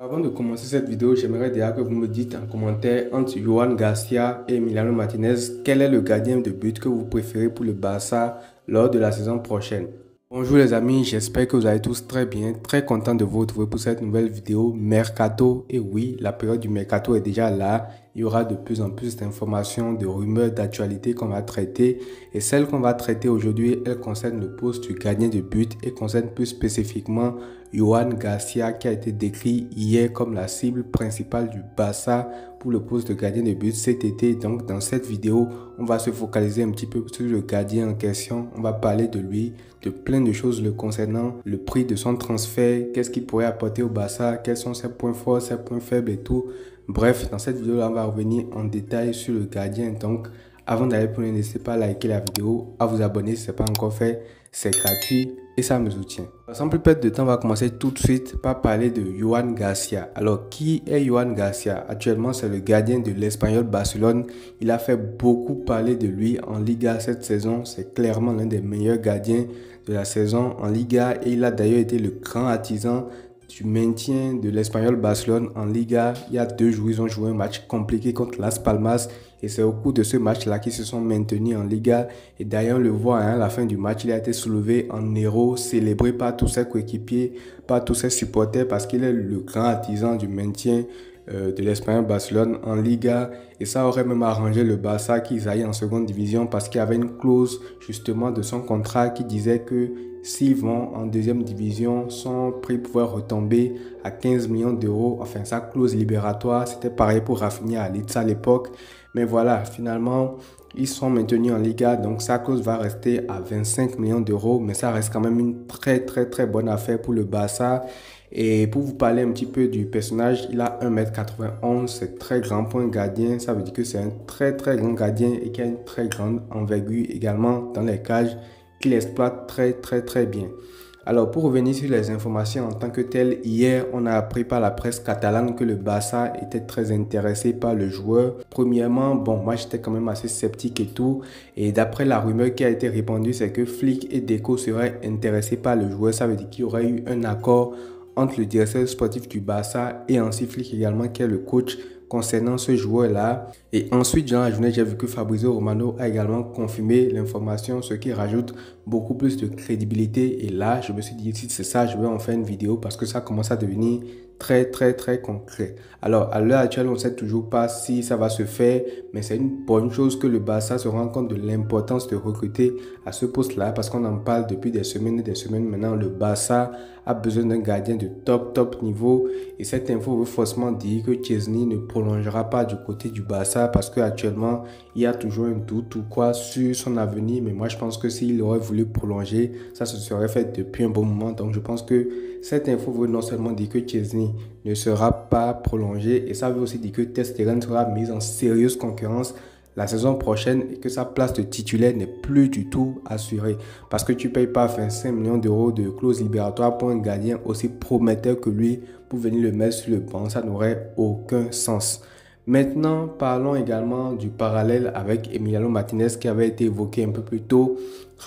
Avant de commencer cette vidéo, j'aimerais déjà que vous me dites en commentaire entre Yohan Garcia et Emiliano Martinez, quel est le gardien de but que vous préférez pour le Barça lors de la saison prochaine. Bonjour les amis, j'espère que vous allez tous très bien, très content de vous retrouver pour cette nouvelle vidéo Mercato. Et oui, la période du Mercato est déjà là, il y aura de plus en plus d'informations, de rumeurs, d'actualités qu'on va traiter. Et celle qu'on va traiter aujourd'hui, elle concerne le poste du gardien de but et concerne plus spécifiquement Yohan Garcia qui a été décrit hier comme la cible principale du Barça pour le poste de gardien de but cet été. Donc dans cette vidéo, on va se focaliser un petit peu sur le gardien en question. On va parler de lui, de plein de choses le concernant, le prix de son transfert, qu'est-ce qu'il pourrait apporter au Barça, quels sont ses points forts, ses points faibles et tout. Bref, dans cette vidéo-là, on va revenir en détail sur le gardien. Donc, avant d'aller plus loin, n'hésitez pas à liker la vidéo, à vous abonner si ce n'est pas encore fait. C'est gratuit et ça me soutient. Sans plus perdre de temps, on va commencer tout de suite par parler de Yohan Garcia. Alors, qui est Yohan Garcia? Actuellement, c'est le gardien de l'Espagnol Barcelone. Il a fait beaucoup parler de lui en Liga cette saison. C'est clairement l'un des meilleurs gardiens de la saison en Liga et il a d'ailleurs été le grand artisan du maintien de l'Espagnol Barcelone en Liga. Il y a 2 jours, ils ont joué un match compliqué contre Las Palmas et c'est au cours de ce match-là qu'ils se sont maintenus en Liga. Et d'ailleurs, on le voit, à la fin du match, il a été soulevé en héros, célébré par tous ses coéquipiers, par tous ses supporters parce qu'il est le grand artisan du maintien de l'Espagnol Barcelone en Liga. Et ça aurait même arrangé le Barça qu'ils aillent en seconde division parce qu'il y avait une clause justement de son contrat qui disait que s'ils vont en deuxième division, son prix pouvait retomber à 15 millions d'euros. Enfin, sa clause libératoire, c'était pareil pour Rafinha à Leeds à l'époque. Mais voilà, finalement, ils sont maintenus en Liga, donc sa clause va rester à 25 millions d'euros. Mais ça reste quand même une très bonne affaire pour le Barça. Et pour vous parler un petit peu du personnage, il a 1,91 m, c'est très grand pour un gardien. Ça veut dire que c'est un très grand gardien et qui a une très grande envergure également dans les cages qu'il exploite très bien. Alors pour revenir sur les informations en tant que telles, hier on a appris par la presse catalane que le Barça était très intéressé par le joueur. Premièrement, bon, moi j'étais quand même assez sceptique et tout, et d'après la rumeur qui a été répandue, c'est que Flick et Deco seraient intéressés par le joueur. Ça veut dire qu'il y aurait eu un accord entre le directeur sportif du Barça et Hansi Flick également, qui est le coach concernant ce joueur-là. Et ensuite, dans la journée, j'ai vu que Fabrizio Romano a également confirmé l'information, ce qui rajoute beaucoup plus de crédibilité. Et là, je me suis dit, si c'est ça, je vais en faire une vidéo parce que ça commence à devenir très concret. Alors, à l'heure actuelle, on ne sait toujours pas si ça va se faire, mais c'est une bonne chose que le Barça se rende compte de l'importance de recruter à ce poste-là parce qu'on en parle depuis des semaines et des semaines maintenant. Le Barça a besoin d'un gardien de top niveau et cette info veut forcément dire que Chesney ne prolongera pas du côté du Barça parce qu'actuellement, il y a toujours un doute ou quoi sur son avenir, mais moi, je pense que s'il aurait voulu prolonger, ça se serait fait depuis un bon moment. Donc, je pense que cette info veut non seulement dire que Chesney ne sera pas prolongé et ça veut aussi dire que Ter Stegen sera mis en sérieuse concurrence la saison prochaine et que sa place de titulaire n'est plus du tout assurée parce que tu ne payes pas 25 millions d'euros de clause libératoire pour un gardien aussi prometteur que lui pour venir le mettre sur le banc. Ça n'aurait aucun sens. Maintenant, parlons également du parallèle avec Emiliano Martinez qui avait été évoqué un peu plus tôt.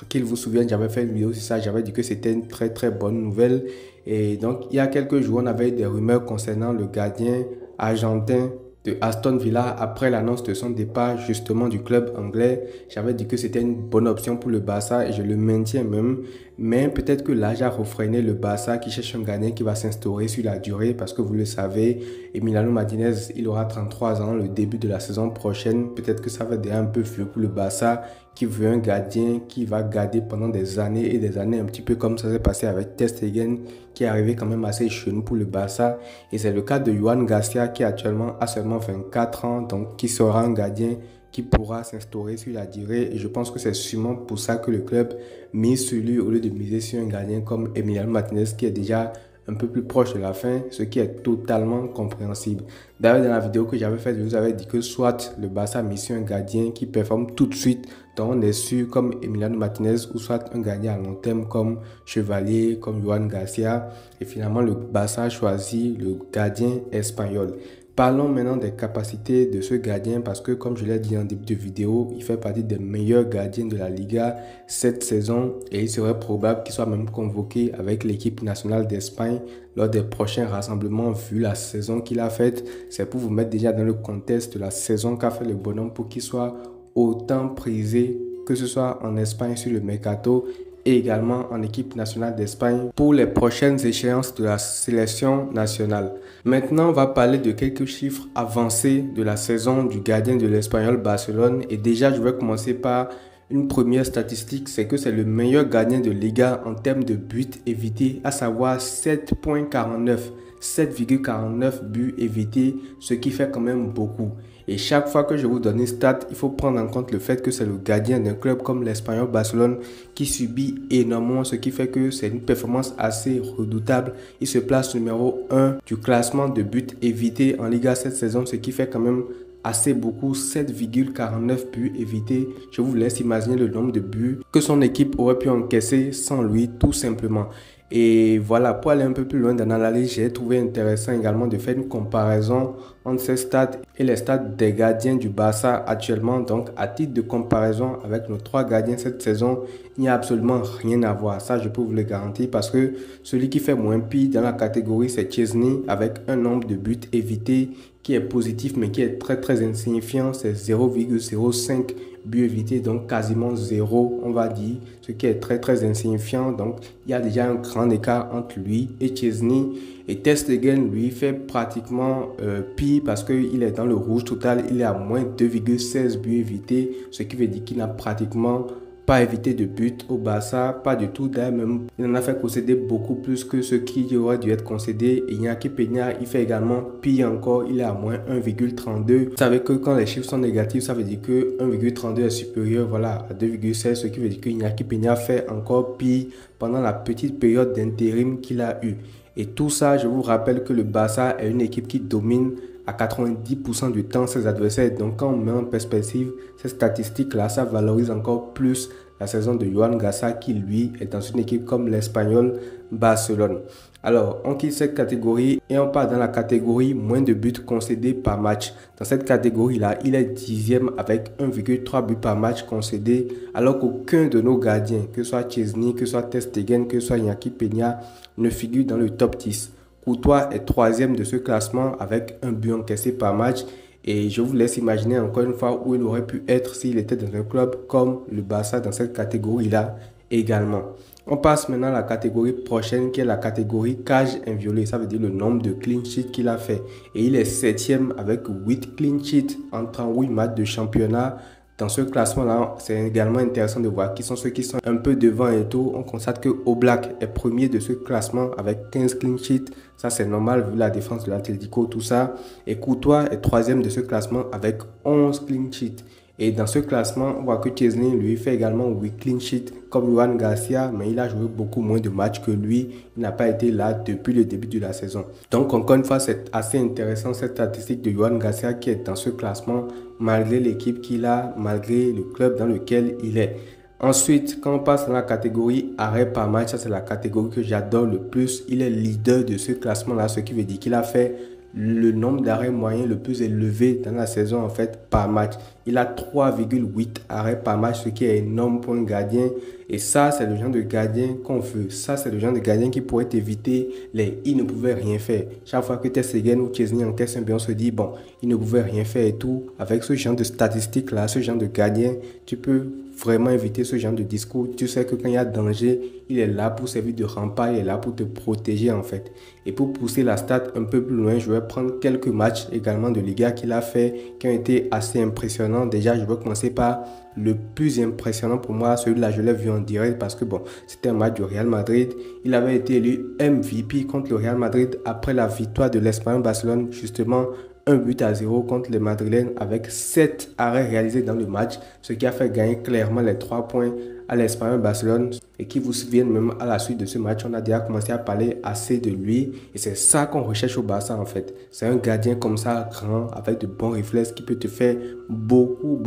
Qu'il vous souvienne, j'avais fait une vidéo sur ça, j'avais dit que c'était une très bonne nouvelle. Et donc, il y a quelques jours, on avait des rumeurs concernant le gardien argentin de Aston Villa après l'annonce de son départ justement du club anglais. J'avais dit que c'était une bonne option pour le Barça et je le maintiens même. Mais peut-être que l'âge a refréné le Barça qui cherche un gardien qui va s'instaurer sur la durée parce que vous le savez, Emiliano Martinez, il aura 33 ans le début de la saison prochaine. Peut-être que ça va déjà un peu vieux pour le Barça qui veut un gardien qui va garder pendant des années et des années, un petit peu comme ça s'est passé avec Ter Stegen qui est arrivé quand même assez jeune pour le Barça. Et c'est le cas de Yohan Garcia qui actuellement a seulement 24 ans, donc qui sera un gardien qui pourra s'instaurer sur la durée. Et je pense que c'est sûrement pour ça que le club mise sur lui au lieu de miser sur un gardien comme Emiliano Martinez qui est déjà un peu plus proche de la fin, ce qui est totalement compréhensible. D'ailleurs, dans la vidéo que j'avais faite, je vous avais dit que soit le Barça mise sur un gardien qui performe tout de suite, dont on est sûr comme Emiliano Martinez, ou soit un gardien à long terme comme Chevalier, comme Yohan Garcia. Et finalement, le Barça a choisi le gardien espagnol. Parlons maintenant des capacités de ce gardien parce que comme je l'ai dit en début de vidéo, il fait partie des meilleurs gardiens de la Liga cette saison et il serait probable qu'il soit même convoqué avec l'équipe nationale d'Espagne lors des prochains rassemblements vu la saison qu'il a faite. C'est pour vous mettre déjà dans le contexte de la saison qu'a fait le bonhomme pour qu'il soit autant prisé que ce soit en Espagne sur le mercato et également en équipe nationale d'Espagne pour les prochaines échéances de la sélection nationale. Maintenant, on va parler de quelques chiffres avancés de la saison du gardien de l'Espagnol Barcelone. Et déjà, je vais commencer par une première statistique, c'est que c'est le meilleur gardien de Liga en termes de buts évités, à savoir 7,49. 7,49 buts évités, ce qui fait quand même beaucoup. Et chaque fois que je vous donne une stat, il faut prendre en compte le fait que c'est le gardien d'un club comme l'Espagnol Barcelone qui subit énormément, ce qui fait que c'est une performance assez redoutable. Il se place numéro 1 du classement de buts évités en Liga cette saison, ce qui fait quand même assez beaucoup, 7,49 buts évités. Je vous laisse imaginer le nombre de buts que son équipe aurait pu encaisser sans lui, tout simplement. Et voilà, pour aller un peu plus loin dans l'analyse, j'ai trouvé intéressant également de faire une comparaison entre ces stats et les stats des gardiens du Barça actuellement. Donc, à titre de comparaison avec nos 3 gardiens cette saison, il n'y a absolument rien à voir. Ça, je peux vous le garantir parce que celui qui fait moins pire dans la catégorie, c'est Chesney avec un nombre de buts évités qui est positif mais qui est très insignifiant. C'est 0,05 buts évités, donc quasiment 0, on va dire, ce qui est très insignifiant. Donc, il y a déjà un grand écart entre lui et Chesney. Et Ter Stegen, lui, fait pratiquement pire parce qu'il est dans le rouge total. Il est à moins 2,16 buts évités, ce qui veut dire qu'il n'a pratiquement pas évité de but au Barça, pas du tout. Même, il en a fait concéder beaucoup plus que ce qui aurait dû être concédé. Et Iñaki Peña, il fait également pire encore. Il est à moins 1,32. Vous savez que quand les chiffres sont négatifs, ça veut dire que 1,32 est supérieur, voilà, à 2,16, ce qui veut dire que Iñaki Peña fait encore pire pendant la petite période d'intérim qu'il a eu. Et tout ça, je vous rappelle que le Barça est une équipe qui domine à 90% du temps ses adversaires. Donc quand on met en perspective ces statistiques-là, ça valorise encore plus la saison de Joan Garcia qui lui est dans une équipe comme l'Espagnol Barcelone. Alors on quitte cette catégorie et on part dans la catégorie moins de buts concédés par match. Dans cette catégorie-là, il est 10e avec 1,3 buts par match concédés alors qu'aucun de nos gardiens, que ce soit Chesney, que ce soit Ter Stegen, que ce soit Iñaki Peña, ne figure dans le top 10. Courtois est 3e de ce classement avec un but encaissé par match. Et je vous laisse imaginer encore une fois où il aurait pu être s'il était dans un club comme le Barça dans cette catégorie-là également. On passe maintenant à la catégorie prochaine qui est la catégorie cage inviolée. Ça veut dire le nombre de clean sheets qu'il a fait. Et il est 7e avec 8 clean sheets en 38 matchs de championnat. Dans ce classement-là, c'est également intéressant de voir qui sont ceux qui sont un peu devant et tout. On constate que Oblak est premier de ce classement avec 15 clean sheets. Ça, c'est normal vu la défense de l'Atlético, tout ça. Et Courtois est 3e de ce classement avec 11 clean sheets. Et dans ce classement, on voit que Chesney, lui, fait également 8 clean sheets comme Joan Garcia, mais il a joué beaucoup moins de matchs que lui. Il n'a pas été là depuis le début de la saison. Donc, encore une fois, c'est assez intéressant cette statistique de Joan Garcia qui est dans ce classement malgré l'équipe qu'il a, malgré le club dans lequel il est. Ensuite, quand on passe dans la catégorie arrêt par match, ça c'est la catégorie que j'adore le plus. Il est leader de ce classement-là, ce qui veut dire qu'il a fait le nombre d'arrêts moyens le plus élevé dans la saison en fait par match. Il a 3,8 arrêts par match, ce qui est énorme pour un gardien. Et ça, c'est le genre de gardien qu'on veut. Ça, c'est le genre de gardien qui pourrait éviter les « il ne pouvait rien faire ». Chaque fois que Ter Stegen ou Chesney encaisse un but, on se dit « bon, il ne pouvait rien faire et tout ». Avec ce genre de statistiques-là, ce genre de gardien, tu peux vraiment éviter ce genre de discours. Tu sais que quand il y a danger, il est là pour servir de rempart, il est là pour te protéger en fait. Et pour pousser la stat un peu plus loin, je vais prendre quelques matchs également de Liga qu'il a fait qui ont été assez impressionnants. Déjà, je vais commencer par le plus impressionnant pour moi, celui-là, je l'ai vu en direct parce que bon, c'était un match du Real Madrid. Il avait été élu MVP contre le Real Madrid après la victoire de l'Espagnol Barcelone, justement 1-0 contre les Madrilènes avec 7 arrêts réalisés dans le match, ce qui a fait gagner clairement les 3 points à l'Espagnol Barcelone et qui vous souviennent même à la suite de ce match, on a déjà commencé à parler assez de lui et c'est ça qu'on recherche au Barça en fait. C'est un gardien comme ça, grand, avec de bons réflexes qui peut te faire beaucoup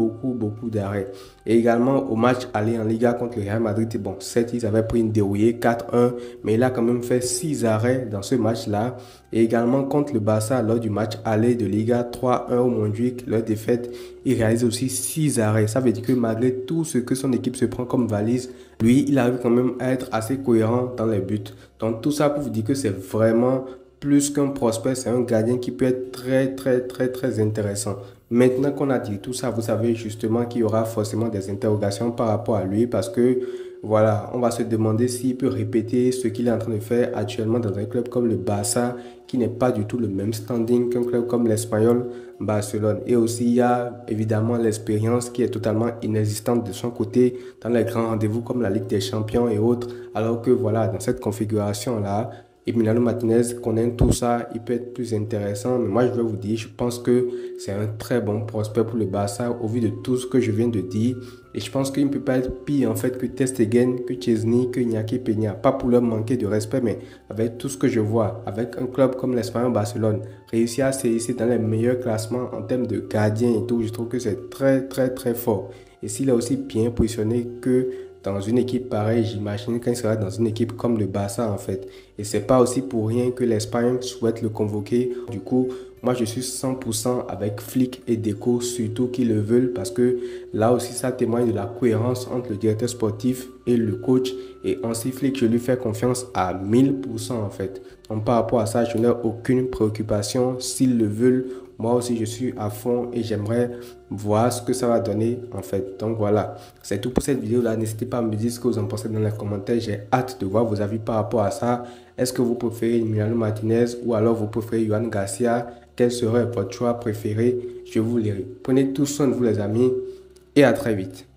d'arrêts. Et également au match aller en Liga contre le Real Madrid, bon, certes ils avaient pris une dérouillée 4-1, mais il a quand même fait 6 arrêts dans ce match-là. Et également contre le Barça lors du match aller de Liga 3-1 au Montjuic, leur défaite, il réalise aussi 6 arrêts. Ça veut dire que malgré tout ce que son équipe se prend comme valise, lui, il arrive quand même à être assez cohérent dans les buts. Donc tout ça pour vous dire que c'est vraiment plus qu'un prospect, c'est un gardien qui peut être très intéressant. Maintenant qu'on a dit tout ça, vous savez justement qu'il y aura forcément des interrogations par rapport à lui parce que voilà, on va se demander s'il peut répéter ce qu'il est en train de faire actuellement dans un club comme le Barça, qui n'est pas du tout le même standing qu'un club comme l'Espagnol Barcelone. Et aussi, il y a évidemment l'expérience qui est totalement inexistante de son côté dans les grands rendez-vous comme la Ligue des Champions et autres, alors que voilà, dans cette configuration-là, Emiliano Martinez connaît tout ça, il peut être plus intéressant. Mais moi, je vais vous dire, je pense que c'est un très bon prospect pour le Barça au vu de tout ce que je viens de dire. Et je pense qu'il ne peut pas être pire en fait que Ter Stegen, que Chesney, que Iñaki Peña. Pas pour leur manquer de respect, mais avec tout ce que je vois, avec un club comme l'Espagnol Barcelone, réussir à s'essayer dans les meilleurs classements en termes de gardiens et tout, je trouve que c'est très fort. Et s'il est aussi bien positionné que dans une équipe pareille, j'imagine qu'il sera dans une équipe comme le Barça en fait. Et c'est pas aussi pour rien que l'Espagne souhaite le convoquer. Du coup, moi je suis 100% avec Flick et Deco, surtout qu'ils le veulent parce que là aussi ça témoigne de la cohérence entre le directeur sportif et le coach. Et ainsi Flick, je lui fais confiance à 1000% en fait. Donc par rapport à ça, je n'ai aucune préoccupation. S'ils le veulent, moi aussi, je suis à fond et j'aimerais voir ce que ça va donner en fait. Donc voilà, c'est tout pour cette vidéo-là. N'hésitez pas à me dire ce que vous en pensez dans les commentaires. J'ai hâte de voir vos avis par rapport à ça. Est-ce que vous préférez Emiliano Martinez ou alors vous préférez Yohan Garcia? Quel serait votre choix préféré? Je vous lirai. Prenez tout soin de vous les amis et à très vite.